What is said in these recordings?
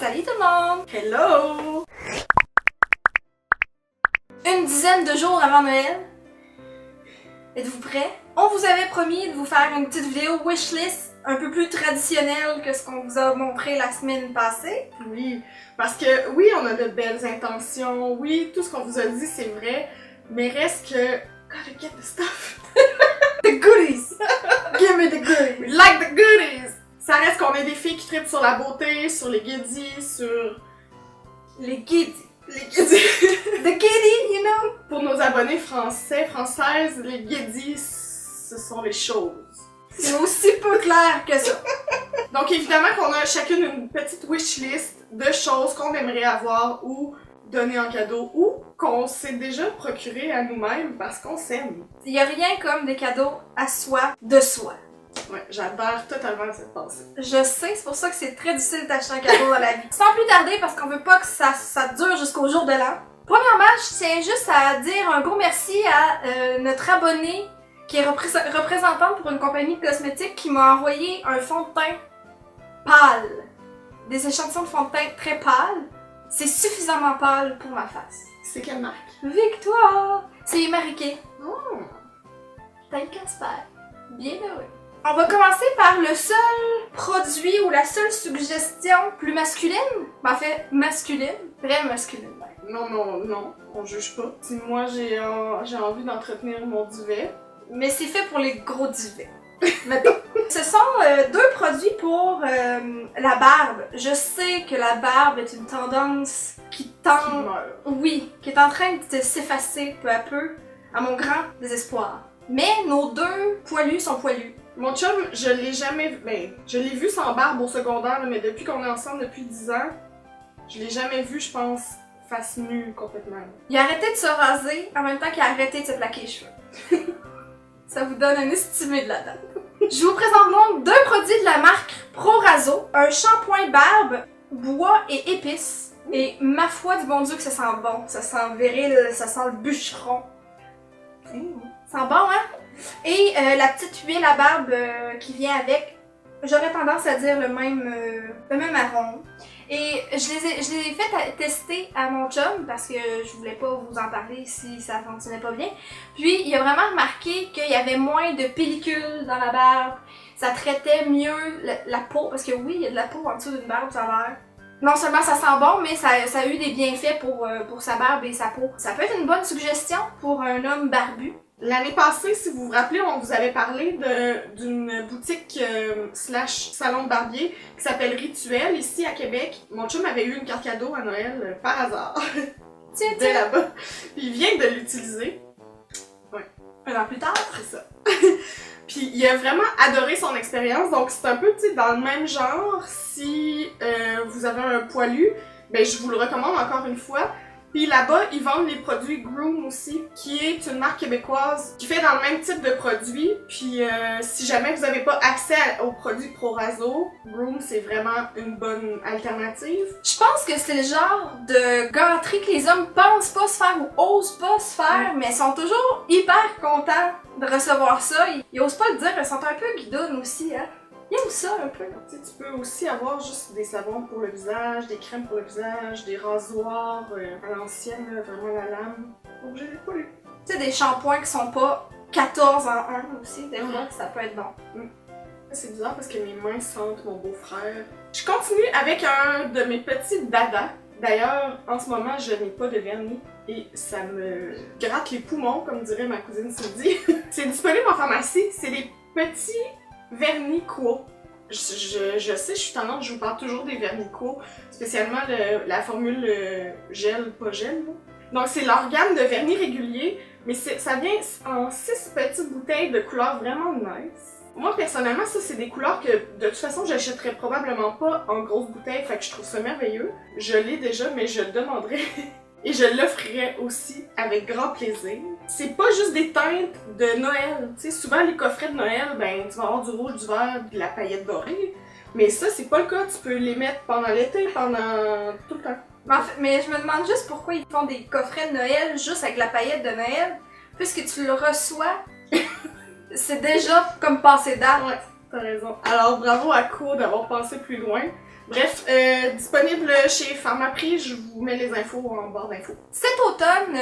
Salut tout le monde! Hello! Une dizaine de jours avant Noël. Êtes-vous prêts? On vous avait promis de vous faire une petite vidéo wishlist un peu plus traditionnelle que ce qu'on vous a montré la semaine passée. Oui, parce que oui, on a de belles intentions, oui, tout ce qu'on vous a dit c'est vrai, mais reste que... Gotta get the stuff! The goodies! Give me the goodies! We like the goodies! Ça reste qu'on est des filles qui trippent sur la beauté, sur les guédis, sur... Les guides. Les guédis! The giddy, you know? Pour nos abonnés français, françaises, les guédis, ce sont les choses. C'est aussi peu clair que ça. Donc évidemment qu'on a chacune une petite wishlist de choses qu'on aimerait avoir ou donner en cadeau ou qu'on s'est déjà procuré à nous-mêmes parce qu'on s'aime. Il y a rien comme des cadeaux à soi, de soi. Ouais, j'adore totalement cette pensée. Je sais, c'est pour ça que c'est très difficile d'acheter un cadeau dans la vie. Sans plus tarder, parce qu'on veut pas que ça dure jusqu'au jour de l'an. Premièrement, je tiens juste à dire un gros merci à notre abonnée qui est représentante pour une compagnie de cosmétiques qui m'a envoyé un fond de teint pâle. Des échantillons de fond de teint très pâles. C'est suffisamment pâle pour ma face. C'est quelle marque? Victoire! C'est Marie-Kay. Oh! T'as Casper. Bien heureux. On va commencer par le seul produit ou la seule suggestion plus masculine. Ben, en fait, masculine. Très masculine. Ouais. Non, on juge pas. Si moi j'ai envie d'entretenir mon duvet. Mais c'est fait pour les gros duvets. Mettons. Ce sont deux produits pour la barbe. Je sais que la barbe est une tendance qui tend... meurt. Oui, qui est en train de s'effacer peu à peu, à mon grand désespoir. Mais nos deux poilus sont poilus. Mon chum, je l'ai jamais vu. Ben, je l'ai vu sans barbe au secondaire, là, mais depuis qu'on est ensemble depuis 10 ans, je l'ai jamais vu, je pense, face nue complètement. Il a arrêté de se raser en même temps qu'il a arrêté de se plaquer les cheveux. Ça vous donne un estimé de la date. Je vous présente donc deux produits de la marque ProRaso. Un shampoing barbe, bois et épices. Et ma foi du bon Dieu que ça sent bon. Ça sent viril, ça sent le bûcheron. Ça sent bon, hein? Et la petite huile à barbe qui vient avec, j'aurais tendance à dire le même arôme. Et je les ai fait tester à mon chum parce que je voulais pas vous en parler si ça fonctionnait pas bien. Puis il a vraiment remarqué qu'il y avait moins de pellicules dans la barbe. Ça traitait mieux la peau, parce que oui, il y a de la peau en dessous d'une barbe, ça a l'air. Non seulement ça sent bon, mais ça a eu des bienfaits pour sa barbe et sa peau. Ça peut être une bonne suggestion pour un homme barbu. L'année passée, si vous vous rappelez, on vous avait parlé d'une boutique slash salon de barbier qui s'appelle Rituel, ici à Québec. Mon chum avait eu une carte cadeau à Noël par hasard. Tiens, Dès là-bas. Puis il vient de l'utiliser. Ouais. Un an plus tard. C'est ça. Puis il a vraiment adoré son expérience, donc c'est un peu, tu sais, dans le même genre. Si vous avez un poilu, ben je vous le recommande encore une fois. Puis là-bas, ils vendent les produits Groom aussi, qui est une marque québécoise qui fait dans le même type de produits. Puis si jamais vous n'avez pas accès aux produits ProRaso, Groom c'est vraiment une bonne alternative. Je pense que c'est le genre de gâterie que les hommes pensent pas se faire ou osent pas se faire, mais sont toujours hyper contents de recevoir ça. Ils osent pas le dire, ils sont un peu guidonnes aussi, hein. Ils aiment ça un peu. Tu sais, tu peux aussi avoir juste des savons pour le visage, des crèmes pour le visage, des rasoirs à l'ancienne, là, vraiment la lame. Donc je l'ai pas lu. Tu sais, des shampoings qui sont pas 14 en 1 aussi, des fois, ça peut être bon. C'est bizarre parce que mes mains sentent mon beau-frère. Je continue avec un de mes petits dadas. D'ailleurs, en ce moment, je n'ai pas de vernis et ça me gratte les poumons, comme dirait ma cousine Cindy. C'est disponible en pharmacie. C'est des petits vernis Quo. Je sais, je suis tendance, je vous parle toujours des vernis Quo, spécialement la formule gel, pas gel. Là. Donc c'est l'organe de vernis régulier, mais ça vient en 6 petites bouteilles de couleurs vraiment nice. Moi personnellement, ça c'est des couleurs que de toute façon j'achèterais probablement pas en grosse bouteille, fait que je trouve ça merveilleux. Je l'ai déjà, mais je le demanderai. Et je l'offrirais aussi avec grand plaisir. C'est pas juste des teintes de Noël. Tu sais, souvent les coffrets de Noël, ben tu vas avoir du rouge, du vert, de la paillette dorée. Mais ça, c'est pas le cas. Tu peux les mettre pendant l'été, pendant tout le temps. Mais je me demande juste pourquoi ils font des coffrets de Noël juste avec la paillette de Noël. Puisque tu le reçois, c'est déjà comme passé date. Ouais, t'as raison. Alors bravo à Co d'avoir pensé plus loin. Bref, disponible chez Pharmaprix, je vous mets les infos en barre d'infos. Cet automne,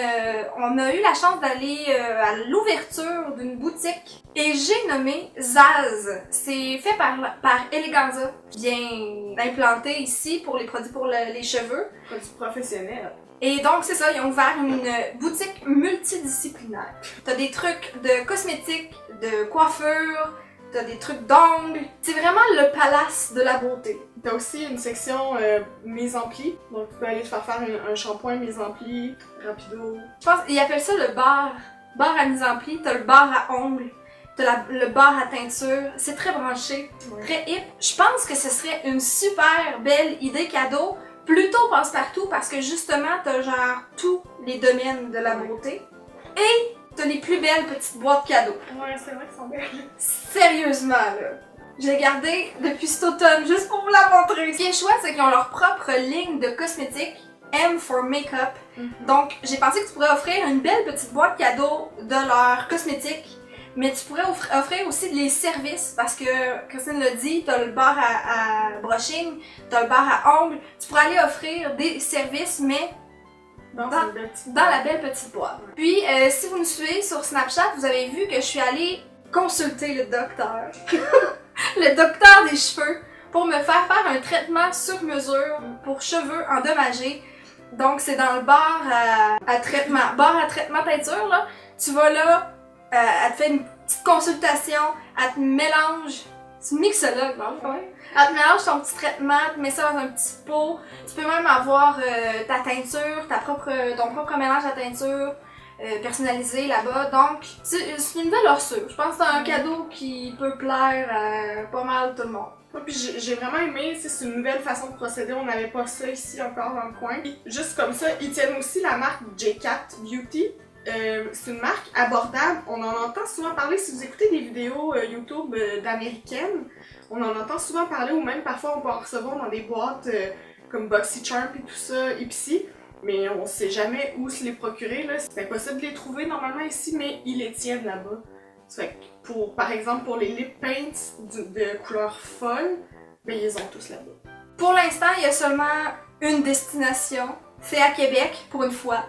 on a eu la chance d'aller à l'ouverture d'une boutique et j'ai nommé Zaz. C'est fait par Eleganza, bien implanté ici pour les produits pour les cheveux. Produit professionnel. Et donc, c'est ça, ils ont ouvert une boutique multidisciplinaire. T'as des trucs de cosmétiques, de coiffure, t'as des trucs d'ongles. C'est vraiment le palace de la beauté. T'as aussi une section mise en pli. Donc, tu peux aller te faire un shampoing mise en pli, rapido. Je pense qu'ils appellent ça le bar à mise en pli. T'as le bar à ongles, t'as le bar à teinture. C'est très branché, très hip. Je pense que ce serait une super belle idée cadeau. Plutôt passe-partout parce que justement, t'as genre tous les domaines de la beauté. Et t'as les plus belles petites boîtes cadeaux. Ouais, c'est vrai qu'elles sont belles. Sérieusement, là. Je l'ai gardé depuis cet automne juste pour vous la montrer. Ce qui est chouette, c'est qu'ils ont leur propre ligne de cosmétiques, M for Makeup. Donc, j'ai pensé que tu pourrais offrir une belle petite boîte cadeau de leurs cosmétiques. Mais tu pourrais offrir aussi les services, parce que Christine l'a dit, t'as le bar à brushing, t'as le bar à ongles. Tu pourrais aller offrir des services, mais dans la belle petite boîte. Puis, si vous nous suivez sur Snapchat, vous avez vu que je suis allée consulter le docteur. Le docteur des cheveux, pour me faire un traitement sur mesure pour cheveux endommagés. Donc, c'est dans le bar à traitement. Bar à traitement teinture, là. Tu vas là, elle te fait une petite consultation, elle te mélange, c'est une mixologue dans le fond. Elle te mélange ton petit traitement, elle te met ça dans un petit pot. Tu peux même avoir ta teinture, ton propre mélange à teinture personnalisé là-bas. Donc, c'est une belle orsure. Je pense que c'est un cadeau qui peut plaire à pas mal tout le monde. Ouais, puis j'ai vraiment aimé, c'est une nouvelle façon de procéder, on n'avait pas ça ici encore dans le coin. Et juste comme ça, ils tiennent aussi la marque J-Cat Beauty. C'est une marque abordable, on en entend souvent parler si vous écoutez des vidéos YouTube d'américaines, on en entend souvent parler ou même parfois on peut en recevoir dans des boîtes comme BoxyCharm et tout ça, Ipsy, mais on sait jamais où se les procurer, là. C'est impossible de les trouver normalement ici, mais ils les tiennent là-bas. Fait que par exemple pour les lip paints de couleur folle, ben ils les ont tous là-bas. Pour l'instant, il y a seulement une destination, c'est à Québec pour une fois.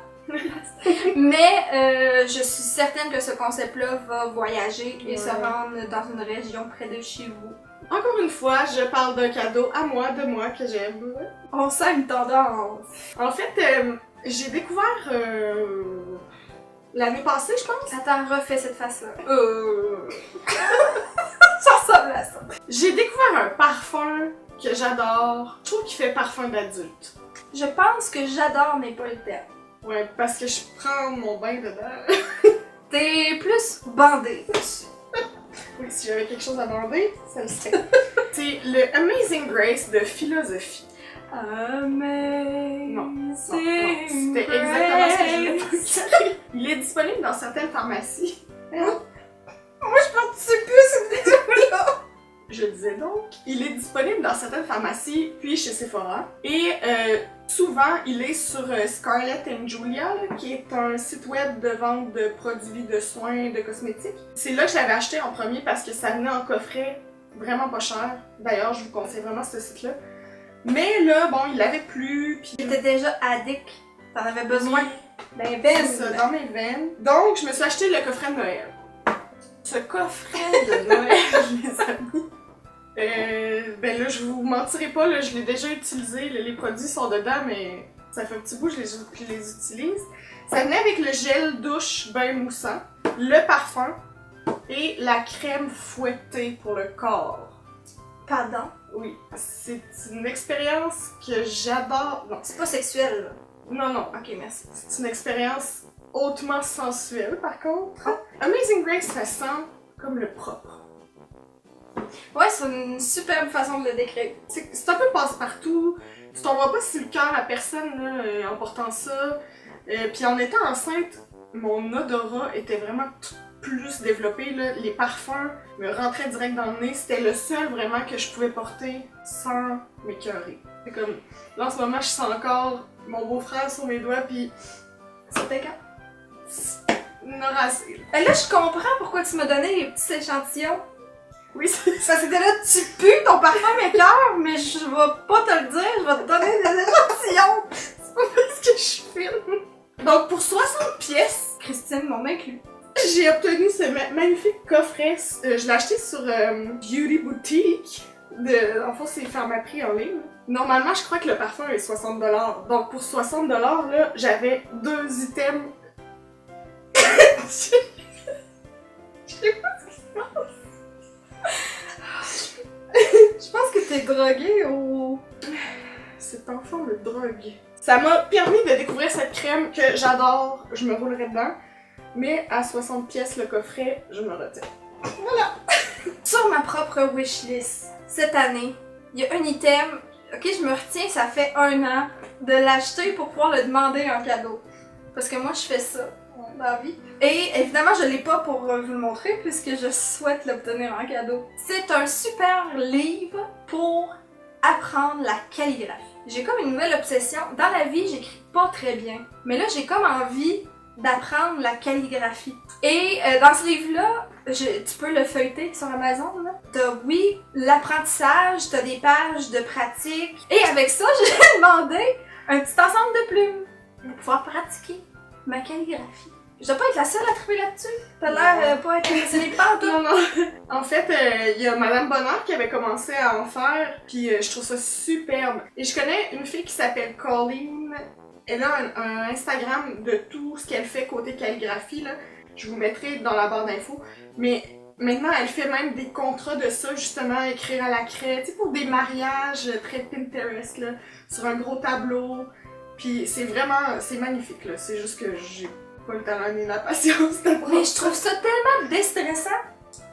Mais je suis certaine que ce concept-là va voyager et se rendre dans une région près de chez vous. Encore une fois, je parle d'un cadeau à moi, de moi, que j'aime. On sent une tendance. En fait, j'ai découvert l'année passée, je pense. Attends, refais cette face-là. Ça ressemble à ça. J'ai découvert un parfum que j'adore. Je trouve qu'il fait parfum d'adulte. Je pense que j'adore, mais pas le terme. Ouais, parce que je prends mon bain dedans. T'es plus bandé dessus. Oui, si j'avais quelque chose à bander, ça le serait. C'est le Amazing Grace de Philosophie. Amazing. Non, c'était exactement ce que je voulais penser. Il est disponible dans certaines pharmacies. Moi, je participe plus à cette vidéo-là. Je disais donc, il est disponible dans certaines pharmacies, puis chez Sephora. Et souvent, il est sur Scarlett & Julia, là, qui est un site web de vente de produits de soins, de cosmétiques. C'est là que je l'avais acheté en premier parce que ça venait en coffret vraiment pas cher. D'ailleurs, je vous conseille vraiment ce site-là. Mais là, bon, il l'avait plus, puis... J'étais déjà addict. T'en avais besoin. Ben, C'est ça, dans mes veines. Donc, je me suis acheté le coffret de Noël. Ce coffret de Noël, les amis... ben là, je vous mentirai pas, là, je l'ai déjà utilisé, les produits sont dedans, mais ça fait un petit bout que je les utilise. Ça venait avec le gel douche bain moussant, le parfum et la crème fouettée pour le corps. Pardon? Oui, c'est une expérience que j'adore. Non, C'est pas sexuel, là. non, Ok, merci. c'est une expérience hautement sensuelle, par contre. Amazing Grace, ça sent comme le propre. Ouais, c'est une superbe façon de le décrire. C'est un peu passe-partout. Tu t'envoies pas sur le cœur la personne là, en portant ça. Puis en étant enceinte, mon odorat était vraiment plus développé. Là. Les parfums me rentraient direct dans le nez. C'était le seul vraiment que je pouvais porter sans m'écœurer. C'est comme, là en ce moment, je sens encore mon beau-frère sur mes doigts, puis C'était quand? une heure assez. Ben là, je comprends pourquoi tu m'as donné les petits échantillons. Oui, c'est ça. Ça c'était là, tu pues, ton parfum m'écoeure, mais je vais pas te le dire, je vais te donner des échantillons. C'est pas ce que je filme. Donc, pour 60 pièces, Christine m'en inclus. j'ai obtenu ce magnifique coffret. Je l'ai acheté sur Beauty Boutique. En fait, c'est Pharmaprix en ligne. Normalement, je crois que le parfum est 60$. Donc, pour 60$, là, j'avais 2 items. Je sais pas ce qui se passe. Je pense que t'es droguée ou... Cet enfant me drogue. Ça m'a permis de découvrir cette crème que j'adore. Je me roulerai dedans. Mais à 60 pièces le coffret, je me retiens. Voilà. Sur ma propre wishlist, cette année, il y a un item, ok, je me retiens, ça fait 1 an, de l'acheter pour pouvoir le demander en cadeau. Parce que moi, je fais ça dans la vie. Et évidemment, je l'ai pas pour vous le montrer, puisque je souhaite l'obtenir en cadeau. C'est un super livre pour apprendre la calligraphie. J'ai comme une nouvelle obsession. Dans la vie, j'écris pas très bien. Mais là, j'ai comme envie d'apprendre la calligraphie. Et dans ce livre-là, tu peux le feuilleter sur Amazon, là. T'as, oui, l'apprentissage, t'as des pages de pratique. Et avec ça, j'ai demandé un petit ensemble de plumes pour pouvoir pratiquer ma calligraphie. Je dois pas être la seule à trouver là-dessus. T'as l'air pas être impressionnée par tout. Non, non. En fait, il y a Madame Bonheur qui avait commencé à en faire, puis je trouve ça superbe. Et je connais une fille qui s'appelle Colleen. Elle a un Instagram de tout ce qu'elle fait côté calligraphie, là. Je vous mettrai dans la barre d'infos. Mais maintenant, elle fait même des contrats de ça, justement, écrire à la craie, tu sais, pour des mariages très Pinterest, là, sur un gros tableau. Puis c'est vraiment, c'est magnifique, là. C'est juste que j'ai pas le talent ni la patience d'apprendre. Mais je trouve ça tellement déstressant.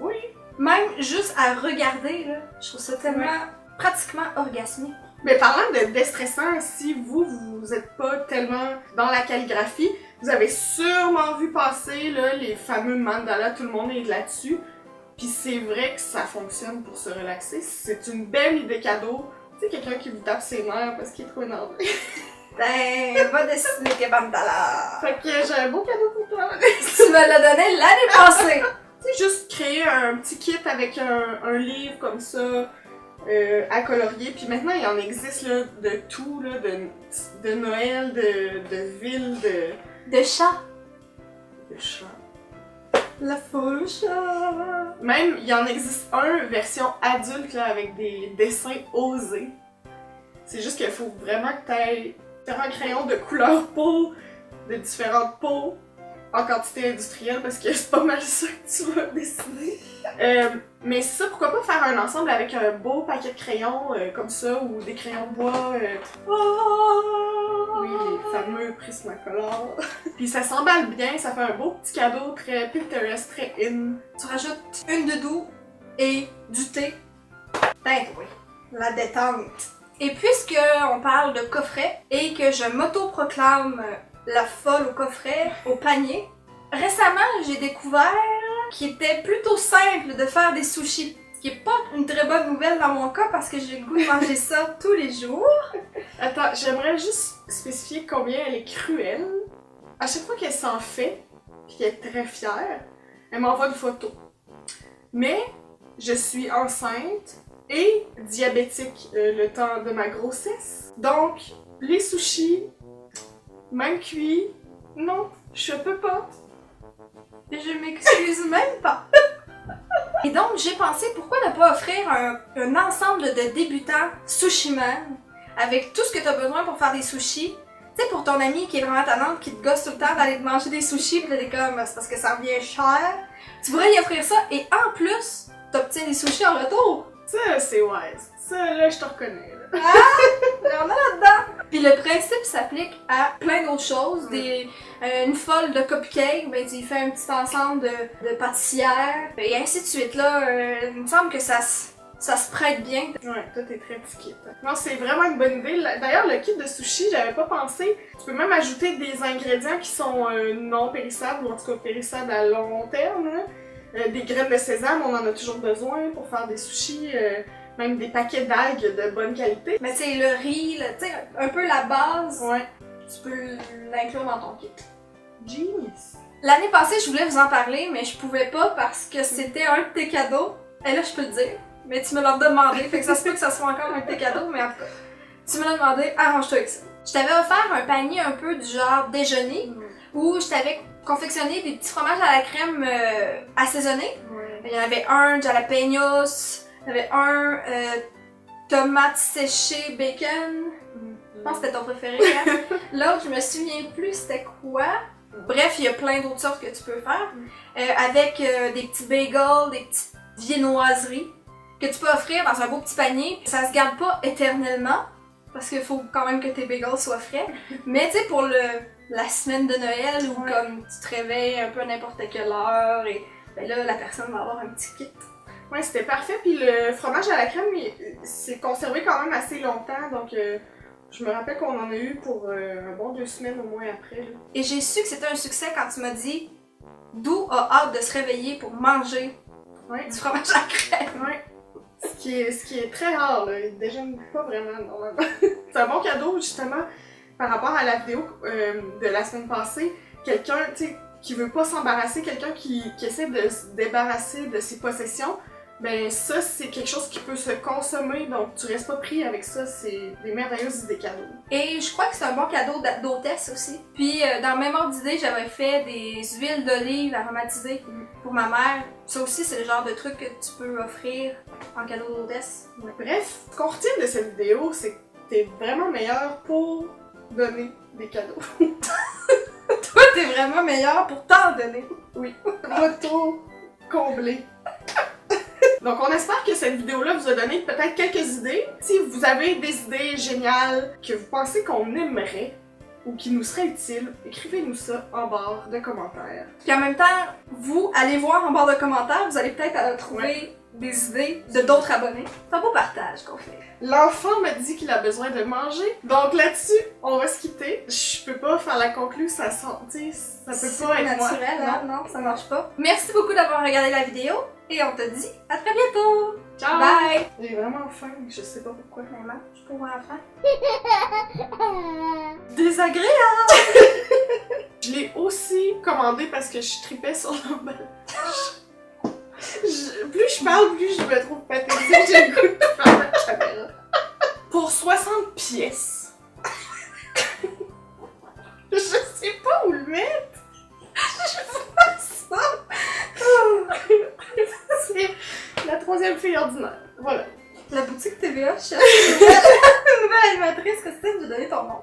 Oui. Même juste à regarder, là, je trouve ça tellement pratiquement orgasmique. Mais parlant de déstressant, si vous êtes pas tellement dans la calligraphie, vous avez sûrement vu passer là, les fameux mandalas, tout le monde est là-dessus. Puis c'est vrai que ça fonctionne pour se relaxer. C'est une belle idée cadeau. Tu sais, quelqu'un qui vous tape ses nerfs parce qu'il est trop énervé. Ben, va dessiner tes bandalas. Fait que j'ai un beau cadeau pour toi. Tu me l'as donné l'année passée. Tu sais, juste créer un petit kit avec un livre comme ça. À colorier, puis maintenant il en existe là, de tout, là, de Noël, de ville, De chat. de chat. La folle chat. Même il en existe un version adulte là, avec des dessins osés. C'est juste qu'il faut vraiment que tu aies différents crayons de couleur peau, de différentes peaux, en quantité industrielle parce que c'est pas mal ça que tu vas dessiner. Mais ça, pourquoi pas faire un ensemble avec un beau paquet de crayons comme ça, ou des crayons de bois. Oui, les fameux Prismacolor. Puis ça s'emballe bien, ça fait un beau petit cadeau très Pinterest, très in. Tu rajoutes une doudou et du thé. Ben oui, la détente. Et puisque on parle de coffret et que je m'auto-proclame la folle au coffret, au panier, récemment j'ai découvert qu'il était plutôt simple de faire des sushis. Ce qui est pas une très bonne nouvelle dans mon cas parce que j'ai le goût de manger ça tous les jours. Attends, j'aimerais juste spécifier combien elle est cruelle. À chaque fois qu'elle s'en fait, puis qu'elle est très fière, elle m'envoie une photo. Mais je suis enceinte et diabétique le temps de ma grossesse. Donc, les sushis, même cuits, non, je peux pas. Je m'excuse même pas. Et donc, j'ai pensé pourquoi ne pas offrir un ensemble de débutants sushiman avec tout ce que tu as besoin pour faire des sushis. Tu sais, pour ton ami qui est vraiment tannante, qui te gosse tout le temps d'aller te manger des sushis, pis là, t'es comme, c'est parce que ça revient cher. Tu pourrais y offrir ça et en plus, t'obtiens des sushis en retour. Ça, c'est wise. Ça, là, je te reconnais. Là. On est là-dedans! Puis le principe s'applique à plein d'autres choses. Une folle de cupcake, ben tu fais un petit ensemble de pâtissières, et ainsi de suite. Là, il me semble que ça se prête bien. Ouais, toi t'es très petit kit. Non, c'est vraiment une bonne idée. D'ailleurs, le kit de sushi, j'avais pas pensé. Tu peux même ajouter des ingrédients qui sont non périssables, ou en tout cas périssables à long terme. Hein. Des graines de sésame, on en a toujours besoin pour faire des sushis. Même des paquets d'algues de bonne qualité. Mais tu sais, le riz, tu sais, un peu la base, Ouais. tu peux l'inclure dans ton kit. Genius. L'année passée, je voulais vous en parler, mais je pouvais pas parce que c'était un de tes cadeaux. Et là, je peux le dire, mais tu me l'as demandé, fait que ça se peut que ça soit encore un de tes cadeaux, mais en tout cas, tu me l'as demandé, arrange-toi avec ça. Je t'avais offert un panier un peu du genre déjeuner, où je t'avais confectionné des petits fromages à la crème assaisonnés. Ouais. Il y en avait un jalapenos, il y avait un tomate séchée bacon. Je pense que c'était ton préféré, hein? L'autre, je me souviens plus c'était quoi. Bref, il y a plein d'autres sortes que tu peux faire. Avec des petits bagels, des petites viennoiseries que tu peux offrir dans un beau petit panier. Ça se garde pas éternellement, parce qu'il faut quand même que tes bagels soient frais. Mais tu sais, pour la semaine de Noël, où comme tu te réveilles un peu à n'importe quelle heure, et ben là, la personne va avoir un petit kit. Ouais, c'était parfait. Puis le fromage à la crème, c'est conservé quand même assez longtemps. Donc, je me rappelle qu'on en a eu pour un bon 2 semaines au moins après. Là. Et j'ai su que c'était un succès quand tu m'as dit d'où a hâte de se réveiller pour manger du fromage à la crème. Ouais. Ce qui est très rare, là. Il déjeune pas vraiment, normalement. C'est un bon cadeau, justement, par rapport à la vidéo de la semaine passée. Quelqu'un, tu sais, qui veut pas s'embarrasser, quelqu'un qui essaie de se débarrasser de ses possessions. Ben ça, c'est quelque chose qui peut se consommer, donc tu restes pas pris avec ça, c'est des merveilleuses idées cadeaux. Et je crois que c'est un bon cadeau d'hôtesse aussi. Puis dans le même ordre d'idée, j'avais fait des huiles d'olive aromatisées pour ma mère. Ça aussi, c'est le genre de truc que tu peux offrir en cadeau d'hôtesse. Ouais. Bref, ce qu'on retient de cette vidéo, c'est que t'es vraiment meilleure pour donner des cadeaux. Toi, t'es vraiment meilleure pour t'en donner. Oui, retour comblé. Donc on espère que cette vidéo-là vous a donné peut-être quelques idées. Si vous avez des idées géniales que vous pensez qu'on aimerait ou qui nous seraient utiles, écrivez-nous ça en barre de commentaires. Puis en même temps, vous, allez voir en barre de commentaires, vous allez peut-être trouver des idées de d'autres abonnés. C'est un beau partage qu'on fait. L'enfant m'a dit qu'il a besoin de manger. Donc là-dessus, on va se quitter. Je peux pas faire la conclue, ça peut pas être moi. Naturel, hein? Non, ça marche pas. Merci beaucoup d'avoir regardé la vidéo et on te dit à très bientôt! Ciao! Bye! J'ai vraiment faim, je sais pas pourquoi. Maman, je peux voir la fin? Désagréable! Je l'ai aussi commandé parce que je tripais sur l'emballage. Plus je parle, plus je me trouve pathétique. J'ai le goût de faire la caméra. Pour 60 pièces. Je sais pas où le mettre. Je vois ça. C'est la 3e fille ordinaire. Voilà. La boutique TVA cherche une nouvelle animatrice. Christine, je vais donner ton nom.